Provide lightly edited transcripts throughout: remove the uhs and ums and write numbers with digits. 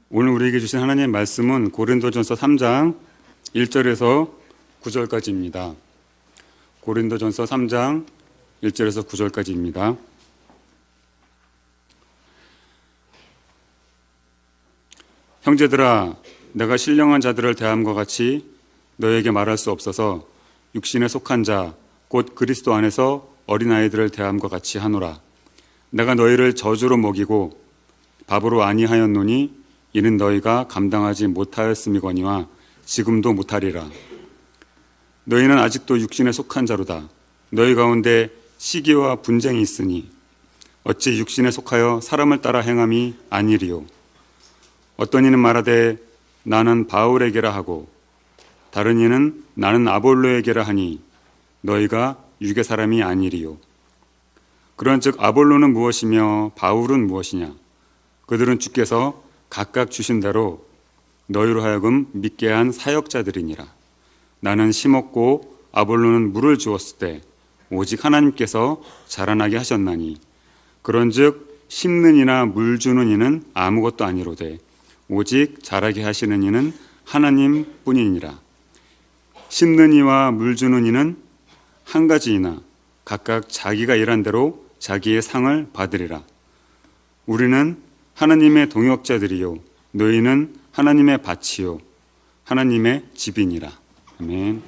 오늘 우리에게 주신 하나님의 말씀은 고린도전서 3장 1절에서 9절까지입니다. 고린도전서 3장 1절에서 9절까지입니다. 형제들아, 내가 신령한 자들을 대함과 같이 너에게 말할 수 없어서 육신에 속한 자, 곧 그리스도 안에서 어린아이들을 대함과 같이 하노라. 내가 너희를 저주로 먹이고 밥으로 아니하였노니 이는 너희가 감당하지 못하였음이거니와 지금도 못하리라. 너희는 아직도 육신에 속한 자로다. 너희 가운데 시기와 분쟁이 있으니 어찌 육신에 속하여 사람을 따라 행함이 아니리요. 어떤 이는 말하되 나는 바울에게라 하고 다른 이는 나는 아볼로에게라 하니 너희가 육의 사람이 아니리요. 그런즉 아볼로는 무엇이며 바울은 무엇이냐? 그들은 주께서 각각 주신 대로 너희로 하여금 믿게 한 사역자들이니라. 나는 심었고 아볼로는 물을 주었을 때 오직 하나님께서 자라나게 하셨나니 그런즉 심는 이나 물 주는 이는 아무것도 아니로되 오직 자라게 하시는 이는 하나님뿐이니라. 심는 이와 물 주는 이는 한 가지이나 각각 자기가 일한 대로 자기의 상을 받으리라. 우리는 하나님의 동역자들이요 너희는 하나님의 밭이요 하나님의 집이니라. 아멘.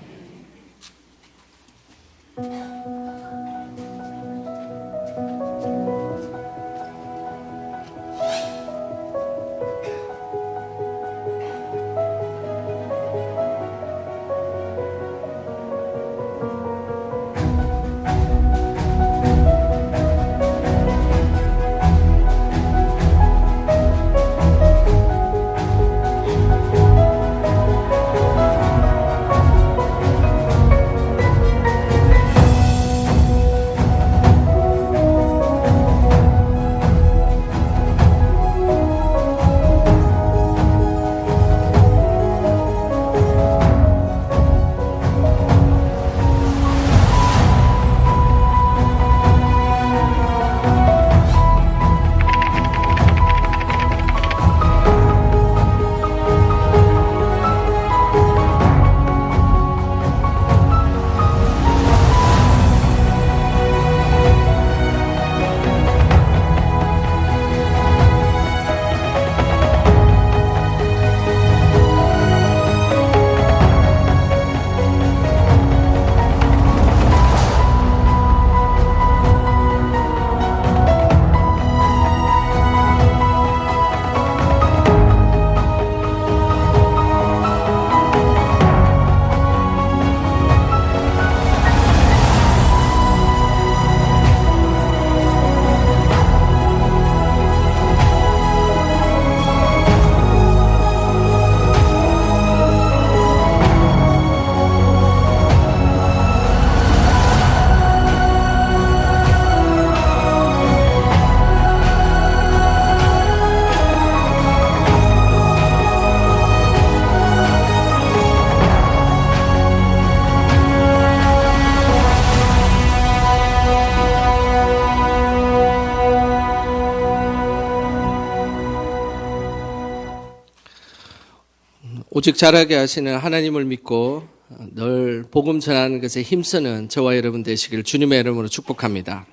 오직 자라게 하시는 하나님을 믿고 늘 복음 전하는 것에 힘쓰는 저와 여러분 되시길 주님의 이름으로 축복합니다.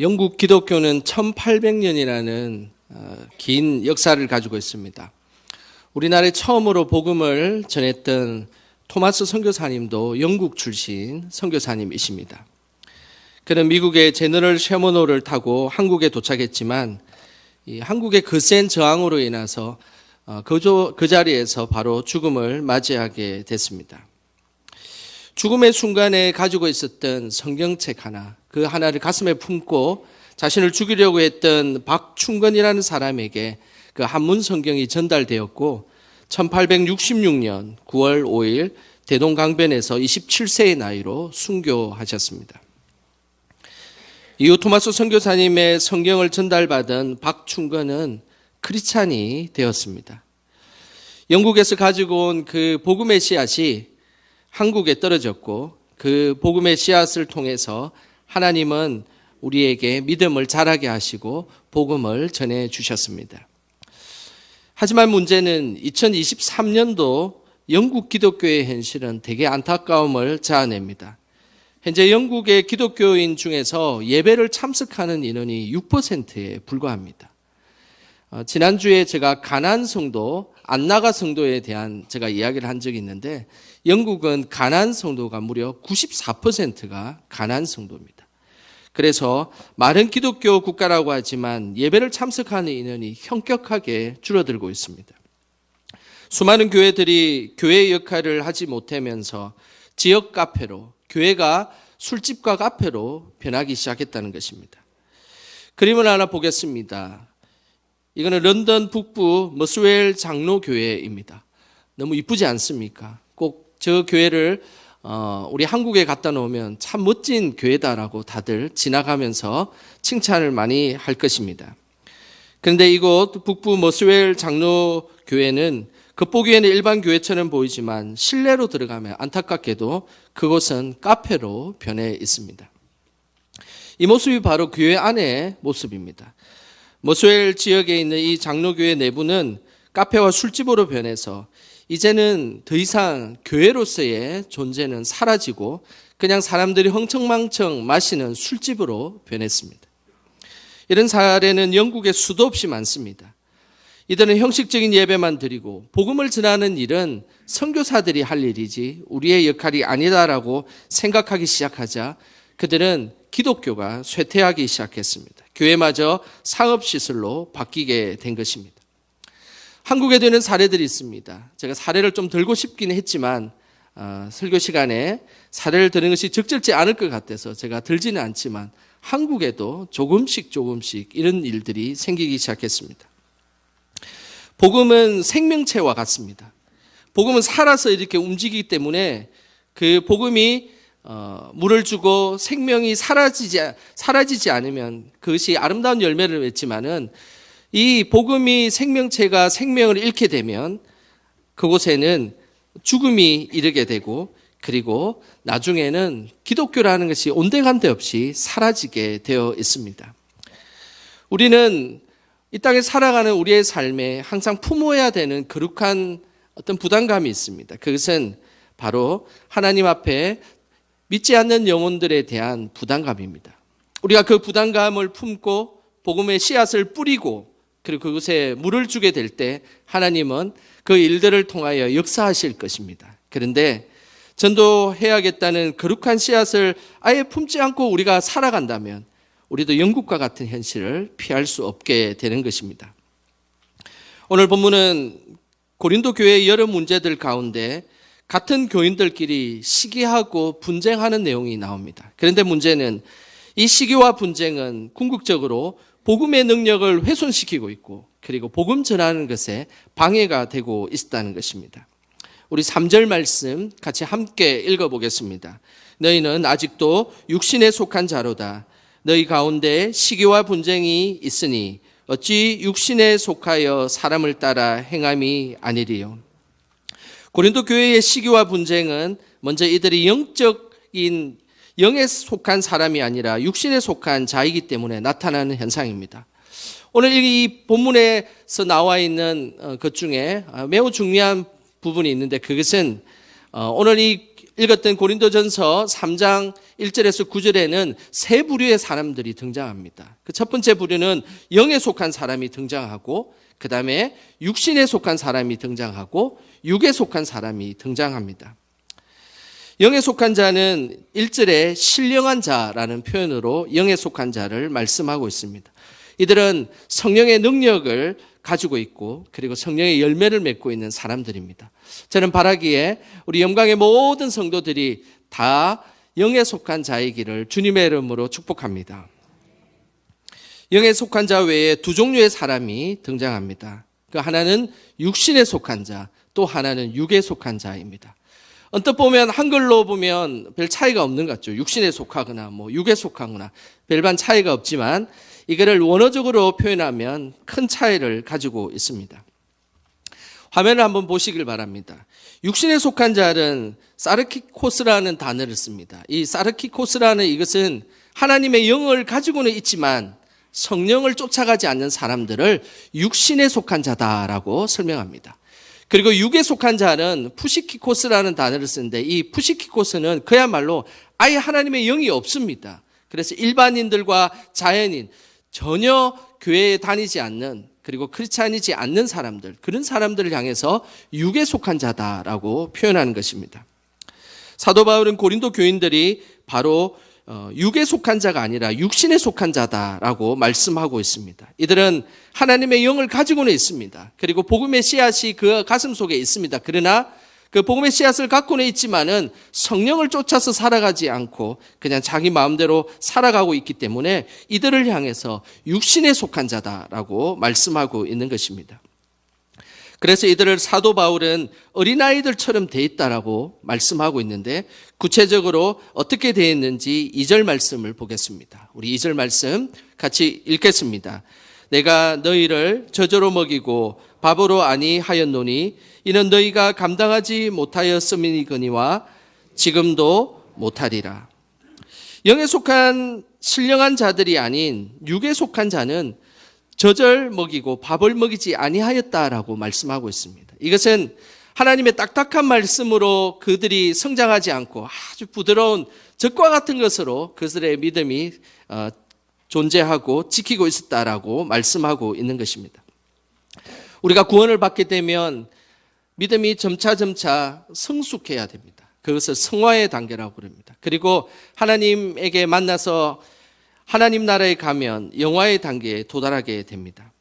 영국 기독교는 1800년이라는 긴 역사를 가지고 있습니다. 우리나라에 처음으로 복음을 전했던 토마스 선교사님도 영국 출신 선교사님이십니다. 그는 미국의 제너럴 셔먼호를 타고 한국에 도착했지만 이 한국의 거센 저항으로 인해서 그 자리에서 바로 죽음을 맞이하게 됐습니다. 죽음의 순간에 가지고 있었던 성경책 하나, 그 하나를 가슴에 품고 자신을 죽이려고 했던 박충건이라는 사람에게 그 한문 성경이 전달되었고 1866년 9월 5일 대동강변에서 27세의 나이로 순교하셨습니다. 이후 토마스 선교사님의 성경을 전달받은 박충건은 크리스찬이 되었습니다. 영국에서 가지고 온 그 복음의 씨앗이 한국에 떨어졌고 그 복음의 씨앗을 통해서 하나님은 우리에게 믿음을 자라게 하시고 복음을 전해 주셨습니다. 하지만 문제는 2023년도 영국 기독교의 현실은 대개 안타까움을 자아냅니다. 현재 영국의 기독교인 중에서 예배를 참석하는 인원이 6%에 불과합니다. 지난주에 제가 가나안 성도, 안나가 성도에 대한 제가 이야기를 한 적이 있는데 영국은 가나안 성도가 무려 94%가 가나안 성도입니다. 그래서 말은 기독교 국가라고 하지만 예배를 참석하는 인원이 현격하게 줄어들고 있습니다. 수많은 교회들이 교회의 역할을 하지 못하면서 지역 카페로, 교회가 술집과 카페로 변하기 시작했다는 것입니다. 그림을 하나 보겠습니다. 이거는 런던 북부 머스웰 장로교회입니다. 너무 이쁘지 않습니까? 꼭 저 교회를 우리 한국에 갖다 놓으면 참 멋진 교회다라고 다들 지나가면서 칭찬을 많이 할 것입니다. 그런데 이곳 북부 머스웰 장로교회는 겉보기에는 일반 교회처럼 보이지만 실내로 들어가면 안타깝게도 그곳은 카페로 변해 있습니다. 이 모습이 바로 교회 안의 모습입니다. 머스웰 지역에 있는 이 장로교회 내부는 카페와 술집으로 변해서 이제는 더 이상 교회로서의 존재는 사라지고 그냥 사람들이 흥청망청 마시는 술집으로 변했습니다. 이런 사례는 영국에 수도 없이 많습니다. 이들은 형식적인 예배만 드리고 복음을 전하는 일은 선교사들이 할 일이지 우리의 역할이 아니다라고 생각하기 시작하자 그들은 기독교가 쇠퇴하기 시작했습니다. 교회마저 상업시설로 바뀌게 된 것입니다. 한국에도 있는 사례들이 있습니다. 제가 사례를 좀 들고 싶긴 했지만 설교 시간에 사례를 드는 것이 적절치 않을 것 같아서 제가 들지는 않지만 한국에도 조금씩 이런 일들이 생기기 시작했습니다. 복음은 생명체와 같습니다. 복음은 살아서 이렇게 움직이기 때문에 그 복음이 물을 주고 생명이 사라지지 않으면 그것이 아름다운 열매를 맺지만은 이 복음이 생명체가 생명을 잃게 되면 그곳에는 죽음이 이르게 되고 그리고 나중에는 기독교라는 것이 온데간데 없이 사라지게 되어 있습니다. 우리는 이 땅에 살아가는 우리의 삶에 항상 품어야 되는 거룩한 어떤 부담감이 있습니다. 그것은 바로 하나님 앞에 믿지 않는 영혼들에 대한 부담감입니다. 우리가 그 부담감을 품고 복음의 씨앗을 뿌리고 그리고 그것에 물을 주게 될 때 하나님은 그 일들을 통하여 역사하실 것입니다. 그런데 전도해야겠다는 거룩한 씨앗을 아예 품지 않고 우리가 살아간다면 우리도 영국과 같은 현실을 피할 수 없게 되는 것입니다. 오늘 본문은 고린도 교회의 여러 문제들 가운데 같은 교인들끼리 시기하고 분쟁하는 내용이 나옵니다. 그런데 문제는 이 시기와 분쟁은 궁극적으로 복음의 능력을 훼손시키고 있고 그리고 복음 전하는 것에 방해가 되고 있다는 것입니다. 우리 3절 말씀 같이 함께 읽어보겠습니다. 너희는 아직도 육신에 속한 자로다. 너희 가운데 시기와 분쟁이 있으니 어찌 육신에 속하여 사람을 따라 행함이 아니리요. 고린도 교회의 시기와 분쟁은 먼저 이들이 영적인 영에 속한 사람이 아니라 육신에 속한 자이기 때문에 나타나는 현상입니다. 오늘 이 본문에서 나와 있는 것 중에 매우 중요한 부분이 있는데 그것은 오늘 이 읽었던 고린도전서 3장 1절에서 9절에는 세 부류의 사람들이 등장합니다. 그 첫 번째 부류는 영에 속한 사람이 등장하고 그 다음에 육신에 속한 사람이 등장하고 육에 속한 사람이 등장합니다. 영에 속한 자는 1절에 신령한 자라는 표현으로 영에 속한 자를 말씀하고 있습니다. 이들은 성령의 능력을 가지고 있고 그리고 성령의 열매를 맺고 있는 사람들입니다. 저는 바라기에 우리 영광의 모든 성도들이 다 영에 속한 자이기를 주님의 이름으로 축복합니다. 영에 속한 자 외에 두 종류의 사람이 등장합니다. 그 하나는 육신에 속한 자, 또 하나는 육에 속한 자입니다. 언뜻 보면 한글로 보면 별 차이가 없는 것 같죠. 육신에 속하거나 육에 속하거나 별반 차이가 없지만 이거를 원어적으로 표현하면 큰 차이를 가지고 있습니다. 화면을 한번 보시길 바랍니다. 육신에 속한 자는 사르키코스라는 단어를 씁니다. 이 사르키코스라는 이것은 하나님의 영을 가지고는 있지만 성령을 쫓아가지 않는 사람들을 육신에 속한 자다라고 설명합니다. 그리고 육에 속한 자는 푸시키코스라는 단어를 쓰는데 이 푸시키코스는 그야말로 아예 하나님의 영이 없습니다. 그래서 일반인들과 자연인, 전혀 교회에 다니지 않는 그리고 크리스찬이지 않는 사람들, 그런 사람들을 향해서 육에 속한 자다라고 표현하는 것입니다. 사도 바울은 고린도 교인들이 바로 육에 속한 자가 아니라 육신에 속한 자다라고 말씀하고 있습니다. 이들은 하나님의 영을 가지고는 있습니다. 그리고 복음의 씨앗이 그 가슴 속에 있습니다. 그러나 그 복음의 씨앗을 갖고는 있지만은 성령을 쫓아서 살아가지 않고 그냥 자기 마음대로 살아가고 있기 때문에 이들을 향해서 육신에 속한 자다라고 말씀하고 있는 것입니다. 그래서 이들을 사도 바울은 어린아이들처럼 돼 있다라고 말씀하고 있는데 구체적으로 어떻게 되어 있는지 2절 말씀을 보겠습니다. 우리 2절 말씀 같이 읽겠습니다. 내가 너희를 저저로 먹이고 밥으로 아니하였노니 이는 너희가 감당하지 못하였음이거니와 지금도 못하리라. 영에 속한 신령한 자들이 아닌 육에 속한 자는 젖을 먹이고 밥을 먹이지 아니하였다라고 말씀하고 있습니다. 이것은 하나님의 딱딱한 말씀으로 그들이 성장하지 않고 아주 부드러운 젖과 같은 것으로 그들의 믿음이 존재하고 지키고 있었다라고 말씀하고 있는 것입니다. 우리가 구원을 받게 되면 믿음이 점차 성숙해야 됩니다. 그것을 성화의 단계라고 부릅니다. 그리고 하나님에게 만나서 하나님 나라에 가면 영화의 단계에 도달하게 됩니다.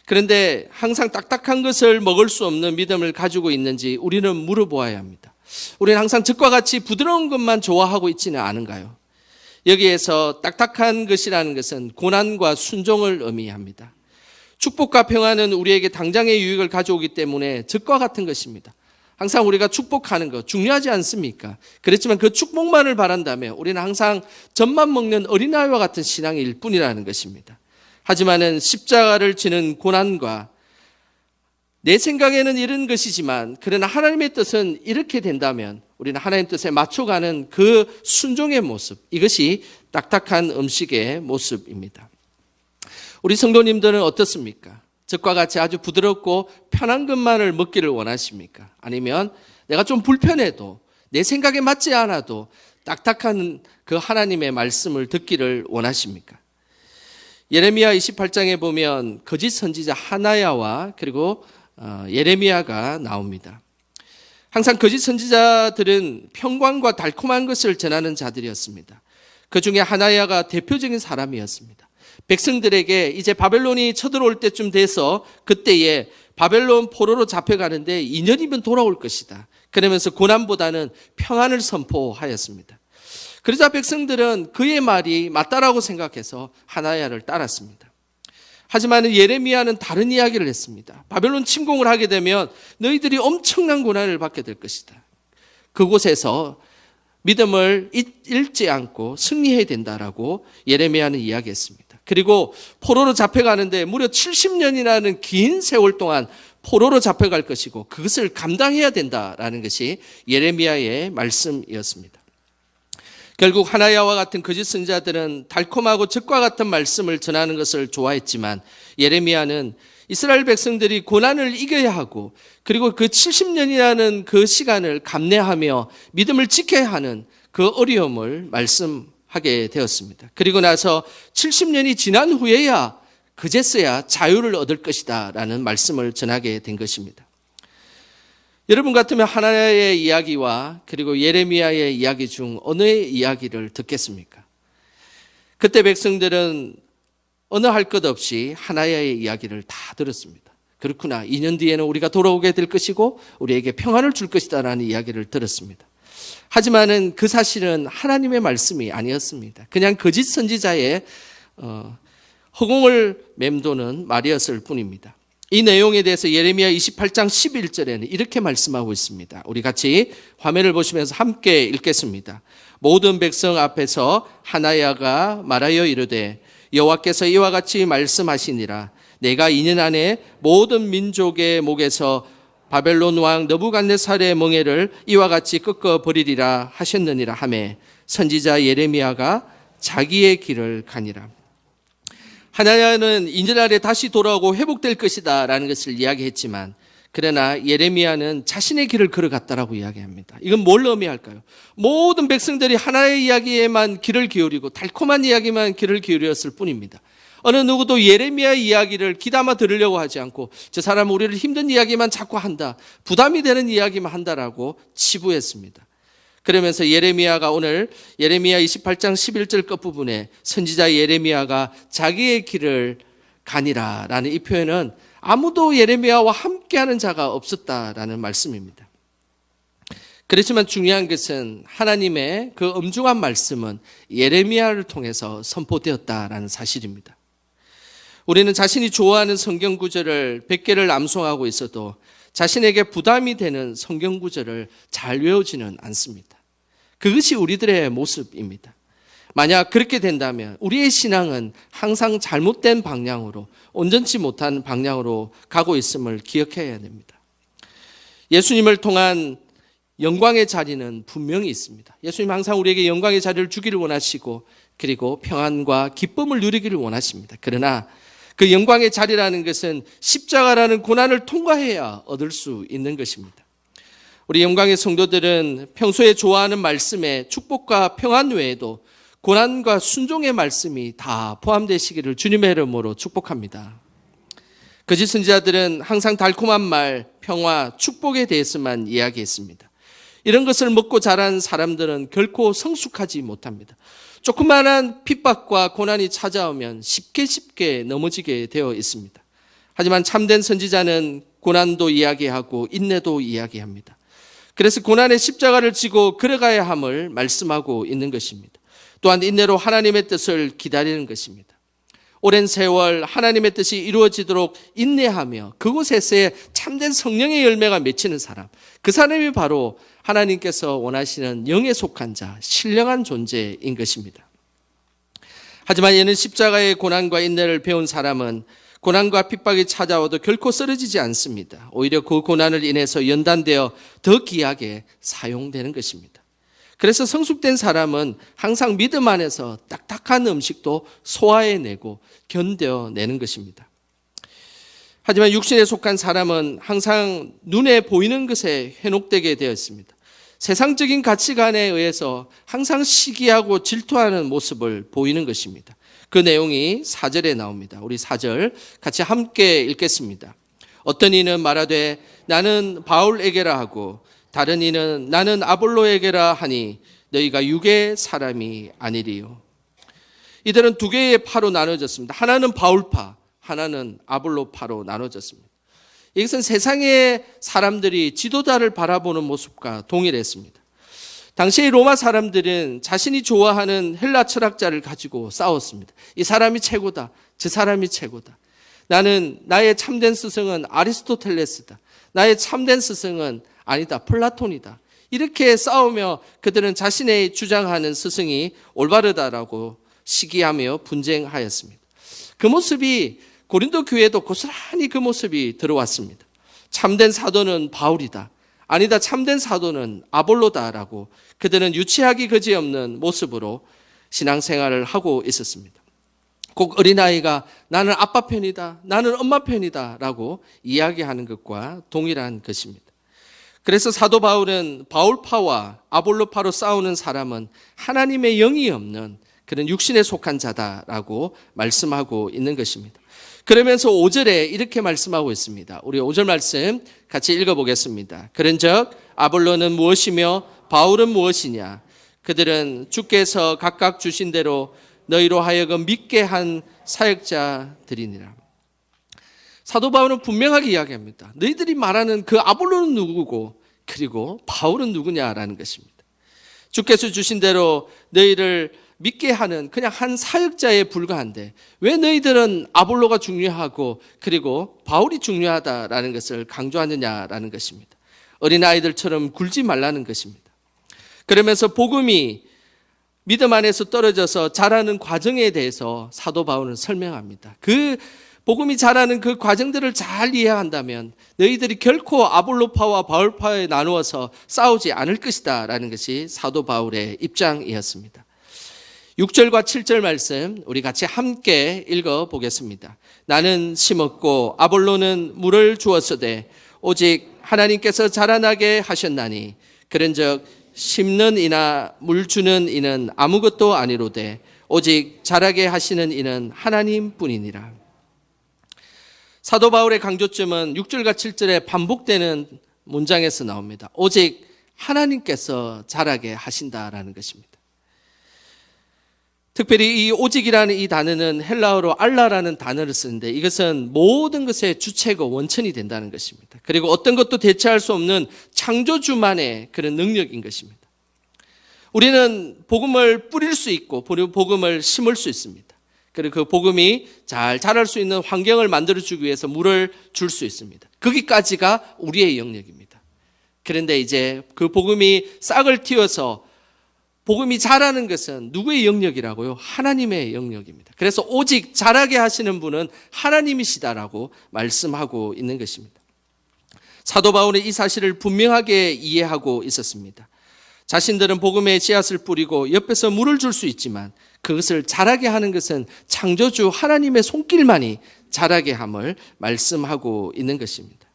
그런데 항상 딱딱한 것을 먹을 수 없는 믿음을 가지고 있는지 우리는 물어보아야 합니다. 우리는 항상 젖과 같이 부드러운 것만 좋아하고 있지는 않은가요? 여기에서 딱딱한 것이라는 것은 고난과 순종을 의미합니다. 축복과 평안은 우리에게 당장의 유익을 가져오기 때문에 젖과 같은 것입니다. 항상 우리가 축복하는 것 중요하지 않습니까? 그렇지만 그 축복만을 바란다면 우리는 항상 젖만 먹는 어린아이와 같은 신앙일 뿐이라는 것입니다. 하지만은 십자가를 지는 고난과 내 생각에는 이런 것이지만 그러나 하나님의 뜻은 이렇게 된다면 우리는 하나님 뜻에 맞춰가는 그 순종의 모습, 이것이 딱딱한 음식의 모습입니다. 우리 성도님들은 어떻습니까? 젖과 같이 아주 부드럽고 편한 것만을 먹기를 원하십니까? 아니면 내가 좀 불편해도 내 생각에 맞지 않아도 딱딱한 그 하나님의 말씀을 듣기를 원하십니까? 예레미야 28장에 보면 거짓 선지자 하나야와 그리고 예레미야가 나옵니다. 항상 거짓 선지자들은 평강과 달콤한 것을 전하는 자들이었습니다. 그 중에 하나야가 대표적인 사람이었습니다. 백성들에게 이제 바벨론이 쳐들어올 때쯤 돼서 그때에 바벨론 포로로 잡혀가는데 2년이면 돌아올 것이다. 그러면서 고난보다는 평안을 선포하였습니다. 그러자 백성들은 그의 말이 맞다라고 생각해서 하나야를 따랐습니다. 하지만 예레미야는 다른 이야기를 했습니다. 바벨론 침공을 하게 되면 너희들이 엄청난 고난을 받게 될 것이다. 그곳에서 믿음을 잃지 않고 승리해야 된다라고 예레미야는 이야기했습니다. 그리고 포로로 잡혀가는데 무려 70년이라는 긴 세월 동안 포로로 잡혀갈 것이고 그것을 감당해야 된다라는 것이 예레미야의 말씀이었습니다. 결국 하나야와 같은 거짓 선지자들은 달콤하고 젖과 같은 말씀을 전하는 것을 좋아했지만 예레미야는 이스라엘 백성들이 고난을 이겨야 하고 그리고 그 70년이라는 그 시간을 감내하며 믿음을 지켜야 하는 그 어려움을 말씀하게 되었습니다. 그리고 나서 70년이 지난 후에야 그제서야 자유를 얻을 것이다 라는 말씀을 전하게 된 것입니다. 여러분 같으면 하나야의 이야기와 그리고 예레미야의 이야기 중 어느의 이야기를 듣겠습니까? 그때 백성들은 어느 할 것 없이 하나야의 이야기를 다 들었습니다. 그렇구나. 2년 뒤에는 우리가 돌아오게 될 것이고 우리에게 평안을 줄 것이다 라는 이야기를 들었습니다. 하지만은 그 사실은 하나님의 말씀이 아니었습니다. 그냥 거짓 선지자의 허공을 맴도는 말이었을 뿐입니다. 이 내용에 대해서 예레미야 28장 11절에는 이렇게 말씀하고 있습니다. 우리 같이 화면을 보시면서 함께 읽겠습니다. 모든 백성 앞에서 하나야가 말하여 이르되 여호와께서 이와 같이 말씀하시니라. 내가 2년 안에 모든 민족의 목에서 바벨론 왕 느부갓네살의 멍에를 이와 같이 꺾어 버리리라 하셨느니라 하매 선지자 예레미야가 자기의 길을 가니라. 하나야는 이날에 다시 돌아오고 회복될 것이다 라는 것을 이야기했지만, 그러나 예레미야는 자신의 길을 걸어갔다라고 이야기합니다. 이건 뭘 의미할까요? 모든 백성들이 하나의 이야기에만 귀를 기울이고 달콤한 이야기만 귀를 기울였을 뿐입니다. 어느 누구도 예레미야 이야기를 귀담아 들으려고 하지 않고, 저 사람은 우리를 힘든 이야기만 자꾸 한다, 부담이 되는 이야기만 한다라고 치부했습니다. 그러면서 예레미야가 오늘 예레미야 28장 11절 끝부분에 선지자 예레미야가 자기의 길을 가니라 라는 이 표현은 아무도 예레미야와 함께하는 자가 없었다라는 말씀입니다. 그렇지만 중요한 것은 하나님의 그 엄중한 말씀은 예레미야를 통해서 선포되었다라는 사실입니다. 우리는 자신이 좋아하는 성경 구절을 100개를 암송하고 있어도 자신에게 부담이 되는 성경 구절을 잘 외우지는 않습니다. 그것이 우리들의 모습입니다. 만약 그렇게 된다면 우리의 신앙은 항상 잘못된 방향으로, 온전치 못한 방향으로 가고 있음을 기억해야 됩니다. 예수님을 통한 영광의 자리는 분명히 있습니다. 예수님 항상 우리에게 영광의 자리를 주기를 원하시고, 그리고 평안과 기쁨을 누리기를 원하십니다. 그러나 그 영광의 자리라는 것은 십자가라는 고난을 통과해야 얻을 수 있는 것입니다. 우리 영광의 성도들은 평소에 좋아하는 말씀에 축복과 평안 외에도 고난과 순종의 말씀이 다 포함되시기를 주님의 이름으로 축복합니다. 거짓 선지자들은 항상 달콤한 말, 평화, 축복에 대해서만 이야기했습니다. 이런 것을 먹고 자란 사람들은 결코 성숙하지 못합니다. 조그마한 핍박과 고난이 찾아오면 쉽게 넘어지게 되어 있습니다. 하지만 참된 선지자는 고난도 이야기하고 인내도 이야기합니다. 그래서 고난의 십자가를 지고 걸어가야 함을 말씀하고 있는 것입니다. 또한 인내로 하나님의 뜻을 기다리는 것입니다. 오랜 세월 하나님의 뜻이 이루어지도록 인내하며 그곳에서의 참된 성령의 열매가 맺히는 사람, 그 사람이 바로 하나님께서 원하시는 영에 속한 자, 신령한 존재인 것입니다. 하지만 이는 십자가의 고난과 인내를 배운 사람은 고난과 핍박이 찾아와도 결코 쓰러지지 않습니다. 오히려 그 고난을 인해서 연단되어 더 귀하게 사용되는 것입니다. 그래서 성숙된 사람은 항상 믿음 안에서 딱딱한 음식도 소화해내고 견뎌내는 것입니다. 하지만 육신에 속한 사람은 항상 눈에 보이는 것에 현혹되게 되어 있습니다. 세상적인 가치관에 의해서 항상 시기하고 질투하는 모습을 보이는 것입니다. 그 내용이 4절에 나옵니다. 우리 4절 같이 함께 읽겠습니다. 어떤 이는 말하되 나는 바울에게라 하고 다른 이는 나는 아볼로에게라 하니 너희가 육의 사람이 아니리요. 이들은 두 개의 파로 나눠졌습니다. 하나는 바울파, 하나는 아볼로파로 나눠졌습니다. 이것은 세상의 사람들이 지도자를 바라보는 모습과 동일했습니다. 당시의 로마 사람들은 자신이 좋아하는 헬라 철학자를 가지고 싸웠습니다. 이 사람이 최고다, 저 사람이 최고다. 나의 참된 스승은 아리스토텔레스다. 나의 참된 스승은 아니다, 플라톤이다. 이렇게 싸우며 그들은 자신의 주장하는 스승이 올바르다라고 시기하며 분쟁하였습니다. 그 모습이 고린도 교회에도 고스란히 그 모습이 들어왔습니다. 참된 사도는 바울이다. 아니다, 참된 사도는 아볼로다라고 그들은 유치하기 그지없는 모습으로 신앙생활을 하고 있었습니다. 꼭 어린아이가 나는 아빠 편이다, 나는 엄마 편이다 라고 이야기하는 것과 동일한 것입니다. 그래서 사도 바울은 바울파와 아볼로파로 싸우는 사람은 하나님의 영이 없는 그런 육신에 속한 자다라고 말씀하고 있는 것입니다. 그러면서 5절에 이렇게 말씀하고 있습니다. 우리 5절 말씀 같이 읽어보겠습니다. 그런즉 아볼로는 무엇이며 바울은 무엇이냐? 그들은 주께서 각각 주신 대로 너희로 하여금 믿게 한 사역자들이니라. 사도 바울은 분명하게 이야기합니다. 너희들이 말하는 그 아볼로는 누구고 그리고 바울은 누구냐라는 것입니다. 주께서 주신 대로 너희를 믿게 하는 그냥 한 사역자에 불과한데 왜 너희들은 아볼로가 중요하고 그리고 바울이 중요하다라는 것을 강조하느냐라는 것입니다. 어린아이들처럼 굴지 말라는 것입니다. 그러면서 복음이 믿음 안에서 떨어져서 자라는 과정에 대해서 사도 바울은 설명합니다. 그 복음이 자라는 그 과정들을 잘 이해한다면 너희들이 결코 아볼로파와 바울파에 나누어서 싸우지 않을 것이다 라는 것이 사도 바울의 입장이었습니다. 6절과 7절 말씀 우리 같이 함께 읽어보겠습니다. 나는 심었고 아볼로는 물을 주었으되 오직 하나님께서 자라나게 하셨나니 그런즉 심는 이나 물 주는 이는 아무것도 아니로되 오직 자라게 하시는 이는 하나님뿐이니라. 사도 바울의 강조점은 6절과 7절에 반복되는 문장에서 나옵니다. 오직 하나님께서 자라게 하신다라는 것입니다. 특별히 이 오직이라는 이 단어는 헬라어로 알라라는 단어를 쓰는데 이것은 모든 것의 주체고 원천이 된다는 것입니다. 그리고 어떤 것도 대체할 수 없는 창조주만의 그런 능력인 것입니다. 우리는 복음을 뿌릴 수 있고 복음을 심을 수 있습니다. 그리고 그 복음이 잘 자랄 수 있는 환경을 만들어주기 위해서 물을 줄 수 있습니다. 거기까지가 우리의 영역입니다. 그런데 이제 그 복음이 싹을 틔워서 복음이 자라는 것은 누구의 영역이라고요? 하나님의 영역입니다. 그래서 오직 자라게 하시는 분은 하나님이시다라고 말씀하고 있는 것입니다. 사도 바울은 이 사실을 분명하게 이해하고 있었습니다. 자신들은 복음의 씨앗을 뿌리고 옆에서 물을 줄 수 있지만 그것을 자라게 하는 것은 창조주 하나님의 손길만이 자라게 함을 말씀하고 있는 것입니다.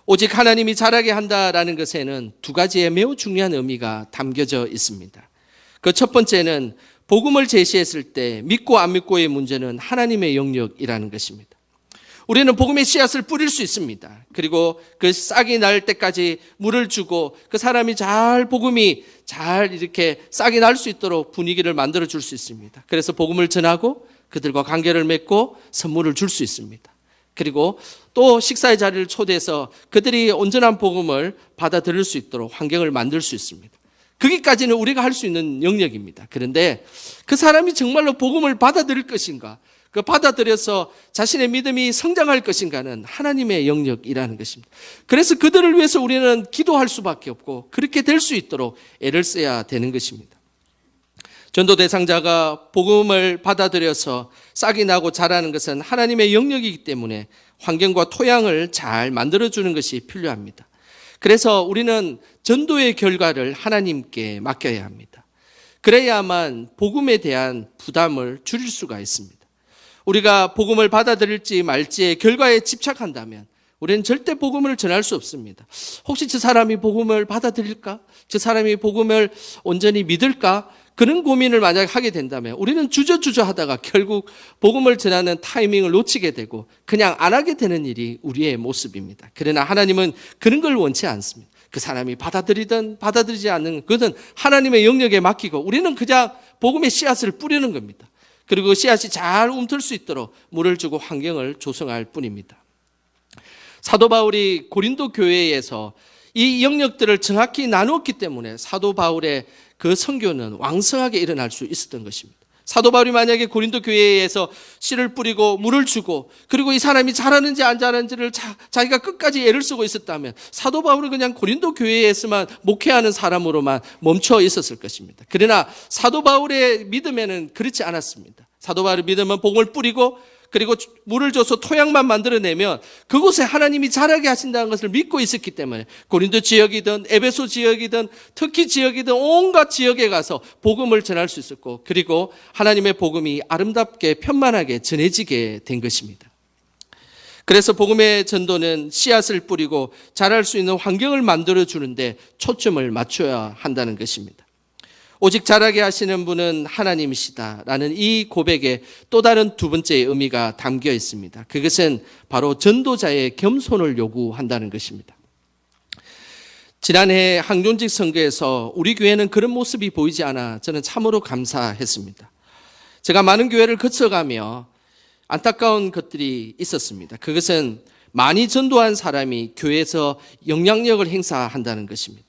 오직 하나님이 자라게 한다라는 것에는 두 가지의 매우 중요한 의미가 담겨져 있습니다. 그 첫 번째는 복음을 제시했을 때 믿고 안 믿고의 문제는 하나님의 영역이라는 것입니다. 우리는 복음의 씨앗을 뿌릴 수 있습니다. 그리고 그 싹이 날 때까지 물을 주고 그 사람이 복음이 잘 이렇게 싹이 날 수 있도록 분위기를 만들어 줄 수 있습니다. 그래서 복음을 전하고 그들과 관계를 맺고 선물을 줄 수 있습니다. 그리고 또 식사의 자리를 초대해서 그들이 온전한 복음을 받아들일 수 있도록 환경을 만들 수 있습니다. 거기까지는 우리가 할 수 있는 영역입니다. 그런데 그 사람이 정말로 복음을 받아들일 것인가? 그 받아들여서 자신의 믿음이 성장할 것인가는 하나님의 영역이라는 것입니다. 그래서 그들을 위해서 우리는 기도할 수밖에 없고 그렇게 될 수 있도록 애를 써야 되는 것입니다. 전도 대상자가 복음을 받아들여서 싹이 나고 자라는 것은 하나님의 영역이기 때문에 환경과 토양을 잘 만들어주는 것이 필요합니다. 그래서 우리는 전도의 결과를 하나님께 맡겨야 합니다. 그래야만 복음에 대한 부담을 줄일 수가 있습니다. 우리가 복음을 받아들일지 말지의 결과에 집착한다면 우리는 절대 복음을 전할 수 없습니다. 혹시 저 사람이 복음을 받아들일까? 저 사람이 복음을 온전히 믿을까? 그런 고민을 만약 하게 된다면 우리는 주저주저 하다가 결국 복음을 전하는 타이밍을 놓치게 되고 그냥 안 하게 되는 일이 우리의 모습입니다. 그러나 하나님은 그런 걸 원치 않습니다. 그 사람이 받아들이든 받아들이지 않는 그것은 하나님의 영역에 맡기고 우리는 그냥 복음의 씨앗을 뿌리는 겁니다. 그리고 씨앗이 잘 움틀 수 있도록 물을 주고 환경을 조성할 뿐입니다. 사도 바울이 고린도 교회에서 이 영역들을 정확히 나누었기 때문에 사도 바울의 그 선교는 왕성하게 일어날 수 있었던 것입니다. 사도 바울이 만약에 고린도 교회에서 씨를 뿌리고 물을 주고 그리고 이 사람이 잘하는지 안 잘하는지를 자기가 끝까지 애를 쓰고 있었다면 사도 바울은 그냥 고린도 교회에서만 목회하는 사람으로만 멈춰 있었을 것입니다. 그러나 사도 바울의 믿음에는 그렇지 않았습니다. 사도 바울의 믿음은 복음을 뿌리고 그리고 물을 줘서 토양만 만들어내면 그곳에 하나님이 자라게 하신다는 것을 믿고 있었기 때문에 고린도 지역이든 에베소 지역이든 터키 지역이든 온갖 지역에 가서 복음을 전할 수 있었고 그리고 하나님의 복음이 아름답게 편만하게 전해지게 된 것입니다. 그래서 복음의 전도는 씨앗을 뿌리고 자랄 수 있는 환경을 만들어주는데 초점을 맞춰야 한다는 것입니다. 오직 자라게 하시는 분은 하나님이시다라는 이 고백에 또 다른 두 번째 의미가 담겨 있습니다. 그것은 바로 전도자의 겸손을 요구한다는 것입니다. 지난해 항존직 선교에서 우리 교회는 그런 모습이 보이지 않아 저는 참으로 감사했습니다. 제가 많은 교회를 거쳐가며 안타까운 것들이 있었습니다. 그것은 많이 전도한 사람이 교회에서 영향력을 행사한다는 것입니다.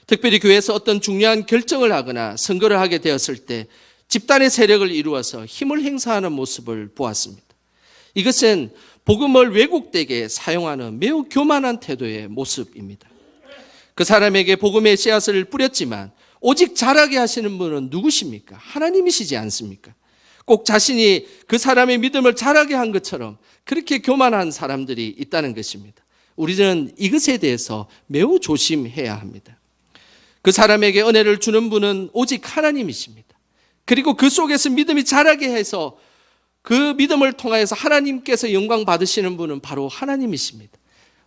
특별히 교회에서 어떤 중요한 결정을 하거나 선거를 하게 되었을 때 집단의 세력을 이루어서 힘을 행사하는 모습을 보았습니다. 이것은 복음을 왜곡되게 사용하는 매우 교만한 태도의 모습입니다. 그 사람에게 복음의 씨앗을 뿌렸지만 오직 자라게 하시는 분은 누구십니까? 하나님이시지 않습니까? 꼭 자신이 그 사람의 믿음을 자라게 한 것처럼 그렇게 교만한 사람들이 있다는 것입니다. 우리는 이것에 대해서 매우 조심해야 합니다. 그 사람에게 은혜를 주는 분은 오직 하나님이십니다. 그리고 그 속에서 믿음이 자라게 해서 그 믿음을 통하여서 하나님께서 영광 받으시는 분은 바로 하나님이십니다.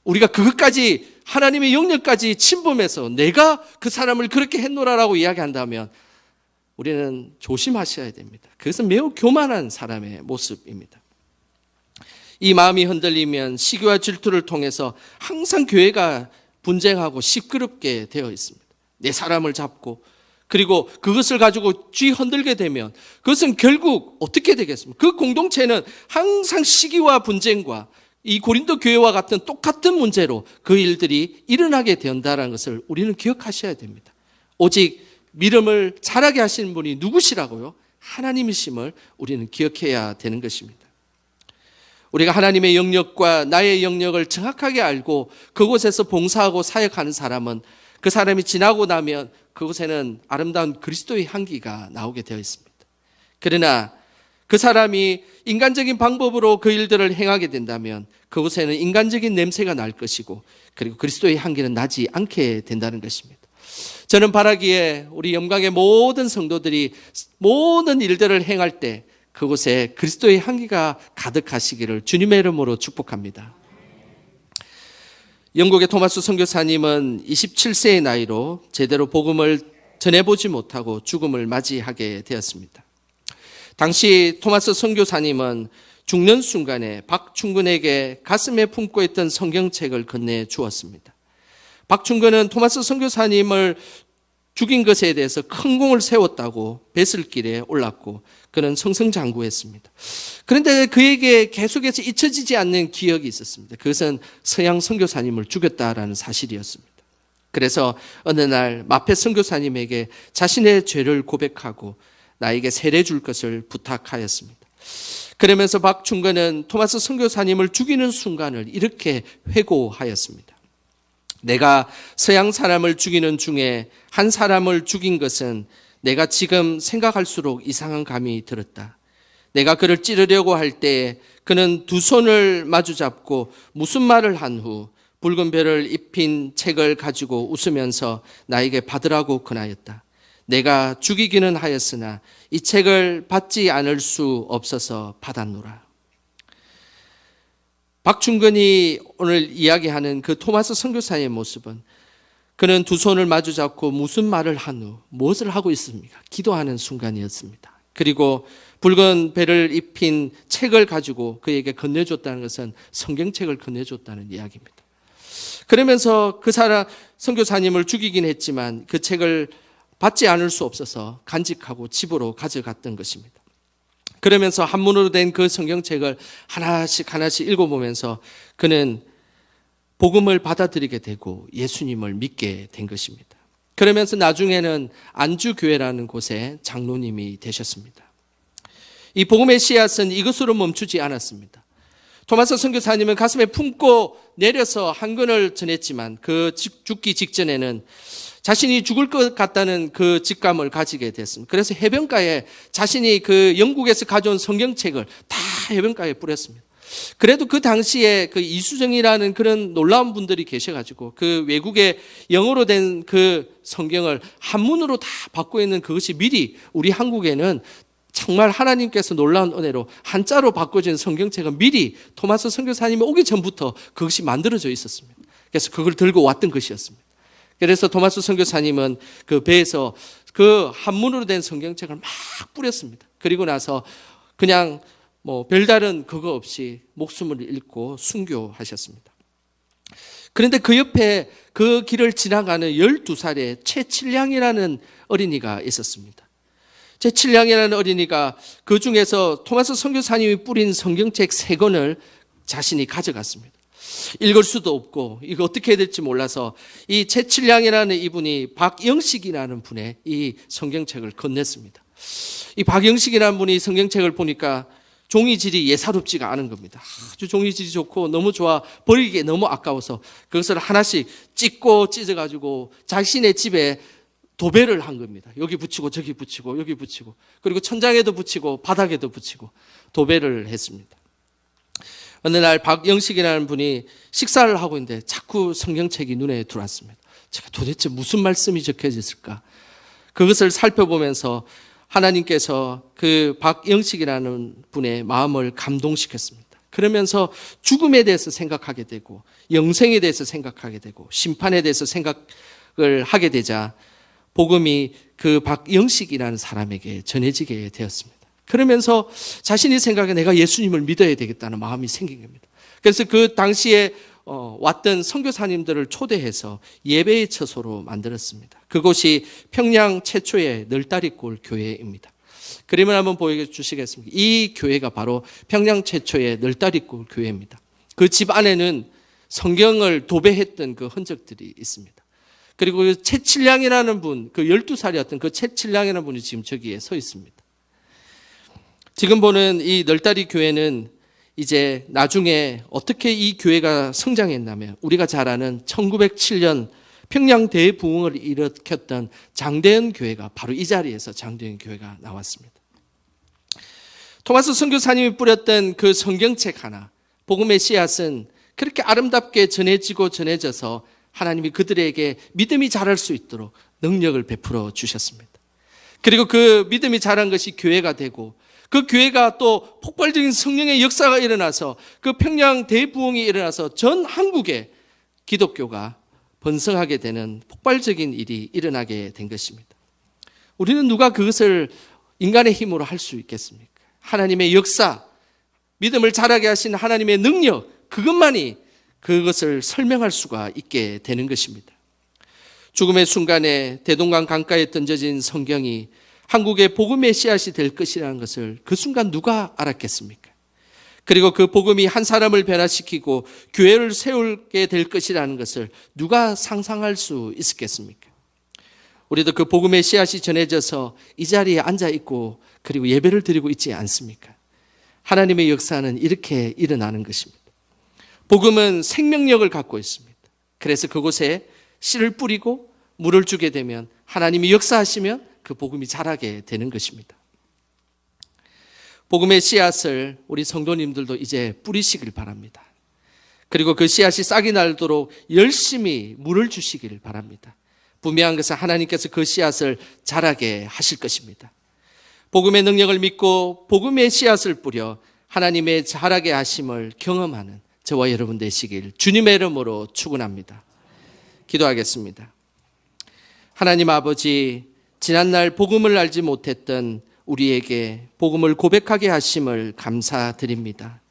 우리가 그것까지 하나님의 영역까지 침범해서 내가 그 사람을 그렇게 했노라라고 이야기한다면 우리는 조심하셔야 됩니다. 그것은 매우 교만한 사람의 모습입니다. 이 마음이 흔들리면 시기와 질투를 통해서 항상 교회가 분쟁하고 시끄럽게 되어 있습니다. 내 사람을 잡고 그리고 그것을 가지고 쥐 흔들게 되면 그것은 결국 어떻게 되겠습니까? 그 공동체는 항상 시기와 분쟁과 이 고린도 교회와 같은 똑같은 문제로 그 일들이 일어나게 된다는 것을 우리는 기억하셔야 됩니다. 오직 믿음을 자라게 하시는 분이 누구시라고요? 하나님이심을 우리는 기억해야 되는 것입니다. 우리가 하나님의 영역과 나의 영역을 정확하게 알고 그곳에서 봉사하고 사역하는 사람은 그 사람이 지나고 나면 그곳에는 아름다운 그리스도의 향기가 나오게 되어 있습니다. 그러나 그 사람이 인간적인 방법으로 그 일들을 행하게 된다면 그곳에는 인간적인 냄새가 날 것이고 그리고 그리스도의 향기는 나지 않게 된다는 것입니다. 저는 바라기에 우리 영광의 모든 성도들이 모든 일들을 행할 때 그곳에 그리스도의 향기가 가득하시기를 주님의 이름으로 축복합니다. 영국의 토마스 선교사님은 27세의 나이로 제대로 복음을 전해보지 못하고 죽음을 맞이하게 되었습니다. 당시 토마스 선교사님은 죽는 순간에 박충근에게 가슴에 품고 있던 성경책을 건네주었습니다. 박충근은 토마스 선교사님을 죽인 것에 대해서 큰 공을 세웠다고 뱃을길에 올랐고 그는 승승장구했습니다. 그런데 그에게 계속해서 잊혀지지 않는 기억이 있었습니다. 그것은 서양 선교사님을 죽였다라는 사실이었습니다. 그래서 어느 날 마페 선교사님에게 자신의 죄를 고백하고 나에게 세례 줄 것을 부탁하였습니다. 그러면서 박충근은 토마스 선교사님을 죽이는 순간을 이렇게 회고하였습니다. 내가 서양 사람을 죽이는 중에 한 사람을 죽인 것은 내가 지금 생각할수록 이상한 감이 들었다. 내가 그를 찌르려고 할 때 그는 두 손을 마주 잡고 무슨 말을 한 후 붉은 벨을 입힌 책을 가지고 웃으면서 나에게 받으라고 권하였다. 내가 죽이기는 하였으나 이 책을 받지 않을 수 없어서 받았노라. 박충근이 오늘 이야기하는 그 토마스 선교사의 모습은 그는 두 손을 마주 잡고 무슨 말을 한 후 무엇을 하고 있습니까? 기도하는 순간이었습니다. 그리고 붉은 벨을 입힌 책을 가지고 그에게 건네줬다는 것은 성경책을 건네줬다는 이야기입니다. 그러면서 그 사람 선교사님을 죽이긴 했지만 그 책을 받지 않을 수 없어서 간직하고 집으로 가져갔던 것입니다. 그러면서 한문으로 된 그 성경책을 하나씩 읽어보면서 그는 복음을 받아들이게 되고 예수님을 믿게 된 것입니다. 그러면서 나중에는 안주교회라는 곳에 장로님이 되셨습니다. 이 복음의 씨앗은 이것으로 멈추지 않았습니다. 토마스 선교사님은 가슴에 품고 내려서 한권을 전했지만 그 죽기 직전에는 자신이 죽을 것 같다는 그 직감을 가지게 됐습니다. 그래서 해변가에 자신이 그 영국에서 가져온 성경책을 다 해변가에 뿌렸습니다. 그래도 그 당시에 그 이수정이라는 그런 놀라운 분들이 계셔가지고 그 외국의 영어로 된 그 성경을 한문으로 다 바꾸어 있는 그것이 미리 우리 한국에는 정말 하나님께서 놀라운 은혜로 한자로 바꿔진 성경책은 미리 토마스 선교사님이 오기 전부터 그것이 만들어져 있었습니다. 그래서 그걸 들고 왔던 것이었습니다. 그래서 토마스 선교사님은 그 배에서 그 한문으로 된 성경책을 막 뿌렸습니다. 그리고 나서 그냥 별다른 그거 없이 목숨을 잃고 순교하셨습니다. 그런데 그 옆에 그 길을 지나가는 12살의 최칠량이라는 어린이가 있었습니다. 최칠량이라는 어린이가 그 중에서 토마스 선교사님이 뿌린 성경책 3권을 자신이 가져갔습니다. 읽을 수도 없고 이거 어떻게 해야 될지 몰라서 이 최칠량이라는 이분이 박영식이라는 분의 이 성경책을 건넸습니다. 이 박영식이라는 분이 성경책을 보니까 종이질이 예사롭지가 않은 겁니다. 아주 종이질이 좋고 너무 좋아 버리기에 너무 아까워서 그것을 하나씩 찢고 찢어가지고 자신의 집에 도배를 한 겁니다. 여기 붙이고 저기 붙이고 여기 붙이고 그리고 천장에도 붙이고 바닥에도 붙이고 도배를 했습니다. 어느 날 박영식이라는 분이 식사를 하고 있는데 자꾸 성경책이 눈에 들어왔습니다. 제가 도대체 무슨 말씀이 적혀져 있을까? 그것을 살펴보면서 하나님께서 그 박영식이라는 분의 마음을 감동시켰습니다. 그러면서 죽음에 대해서 생각하게 되고 영생에 대해서 생각하게 되고 심판에 대해서 생각을 하게 되자 복음이 그 박영식이라는 사람에게 전해지게 되었습니다. 그러면서 자신이 생각해 내가 예수님을 믿어야 되겠다는 마음이 생긴 겁니다. 그래서 그 당시에 왔던 선교사님들을 초대해서 예배의 처소로 만들었습니다. 그곳이 평양 최초의 널다리골 교회입니다. 그림을 한번 보여주시겠습니까? 이 교회가 바로 평양 최초의 널다리골 교회입니다. 그 집 안에는 성경을 도배했던 그 흔적들이 있습니다. 그리고 채칠량이라는 분, 그 12살이었던 그 채칠량이라는 분이 지금 저기에 서 있습니다. 지금 보는 이 널다리 교회는 이제 나중에 어떻게 이 교회가 성장했냐면 우리가 잘 아는 1907년 평양 대부흥을 일으켰던 장대현 교회가 바로 이 자리에서 장대현 교회가 나왔습니다. 토마스 선교사님이 뿌렸던 그 성경책 하나, 복음의 씨앗은 그렇게 아름답게 전해져서 하나님이 그들에게 믿음이 자랄 수 있도록 능력을 베풀어 주셨습니다. 그리고 그 믿음이 자란 것이 교회가 되고 그 교회가 또 폭발적인 성령의 역사가 일어나서 그 평양 대부흥이 일어나서 전 한국에 기독교가 번성하게 되는 폭발적인 일이 일어나게 된 것입니다. 우리는 누가 그것을 인간의 힘으로 할 수 있겠습니까? 하나님의 역사, 믿음을 자라게 하신 하나님의 능력, 그것만이 그것을 설명할 수가 있게 되는 것입니다. 죽음의 순간에 대동강 강가에 던져진 성경이 한국의 복음의 씨앗이 될 것이라는 것을 그 순간 누가 알았겠습니까? 그리고 그 복음이 한 사람을 변화시키고 교회를 세우게 될 것이라는 것을 누가 상상할 수 있었겠습니까? 우리도 그 복음의 씨앗이 전해져서 이 자리에 앉아 있고 그리고 예배를 드리고 있지 않습니까? 하나님의 역사는 이렇게 일어나는 것입니다. 복음은 생명력을 갖고 있습니다. 그래서 그곳에 씨를 뿌리고 물을 주게 되면 하나님이 역사하시면 그 복음이 자라게 되는 것입니다. 복음의 씨앗을 우리 성도님들도 이제 뿌리시길 바랍니다. 그리고 그 씨앗이 싹이 날도록 열심히 물을 주시길 바랍니다. 분명한 것은 하나님께서 그 씨앗을 자라게 하실 것입니다. 복음의 능력을 믿고 복음의 씨앗을 뿌려 하나님의 자라게 하심을 경험하는 저와 여러분 되시길 주님의 이름으로 축원합니다. 기도하겠습니다. 하나님 아버지, 지난날 복음을 알지 못했던 우리에게 복음을 고백하게 하심을 감사드립니다.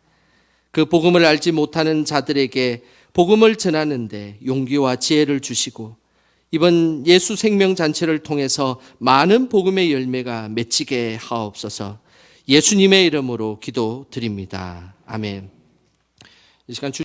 그 복음을 알지 못하는 자들에게 복음을 전하는데 용기와 지혜를 주시고 이번 예수 생명잔치를 통해서 많은 복음의 열매가 맺히게 하옵소서. 예수님의 이름으로 기도드립니다. 아멘. 이 시간